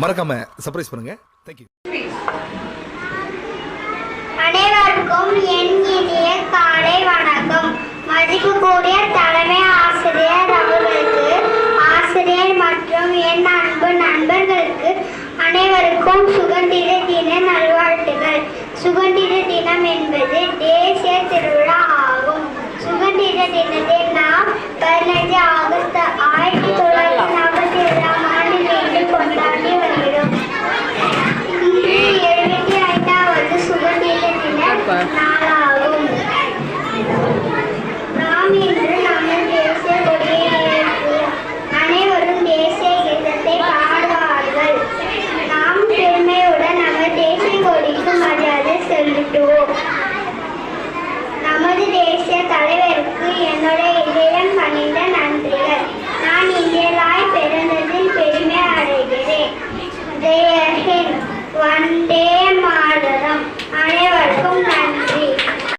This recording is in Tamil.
மறக்காம சர்ப்ரைஸ் பண்ணுங்க. தேங்க்யூ. அனைவருக்கும் என் இனிய காலை வணக்கம். மதிப்புக்குரிய தலைமை ஆசிரியர் அவர்களுக்கு, ஆசிரியர் மற்றும் என் அன்பு நண்பர்களுக்கு அனைவருக்கும் சுதந்திர தின நல்வாழ்த்துக்கள். சுதந்திர தினம் என்பது தேசிய திருவிழா ஆகும். சுதந்திர தினத்தை நாம் 15 ஆகஸ்ட் 1947ஆம் ஆண்டிலிருந்து கொண்டாடி வருகிறோம். இன்று 75வது சுதந்திர தின நாளாகும். நாம் இன்று நமது தேசிய கொடியை ஏற்றுவோம். அனைவரும் தேசிய கீதத்தை பாடுவார்கள். நாம் பெருமையுடன் நமது தேசிய கொடிக்கு மரியாதை செலுத்துவோம். நமது தேசிய தலைவருக்கு என்னுடைய இதயம் கனிந்த நன்றிகள். நான் இந்தியராய் பிறந்ததில் பெருமை அடைகிறேன். ஜெய் ஹிந்த். வந்தே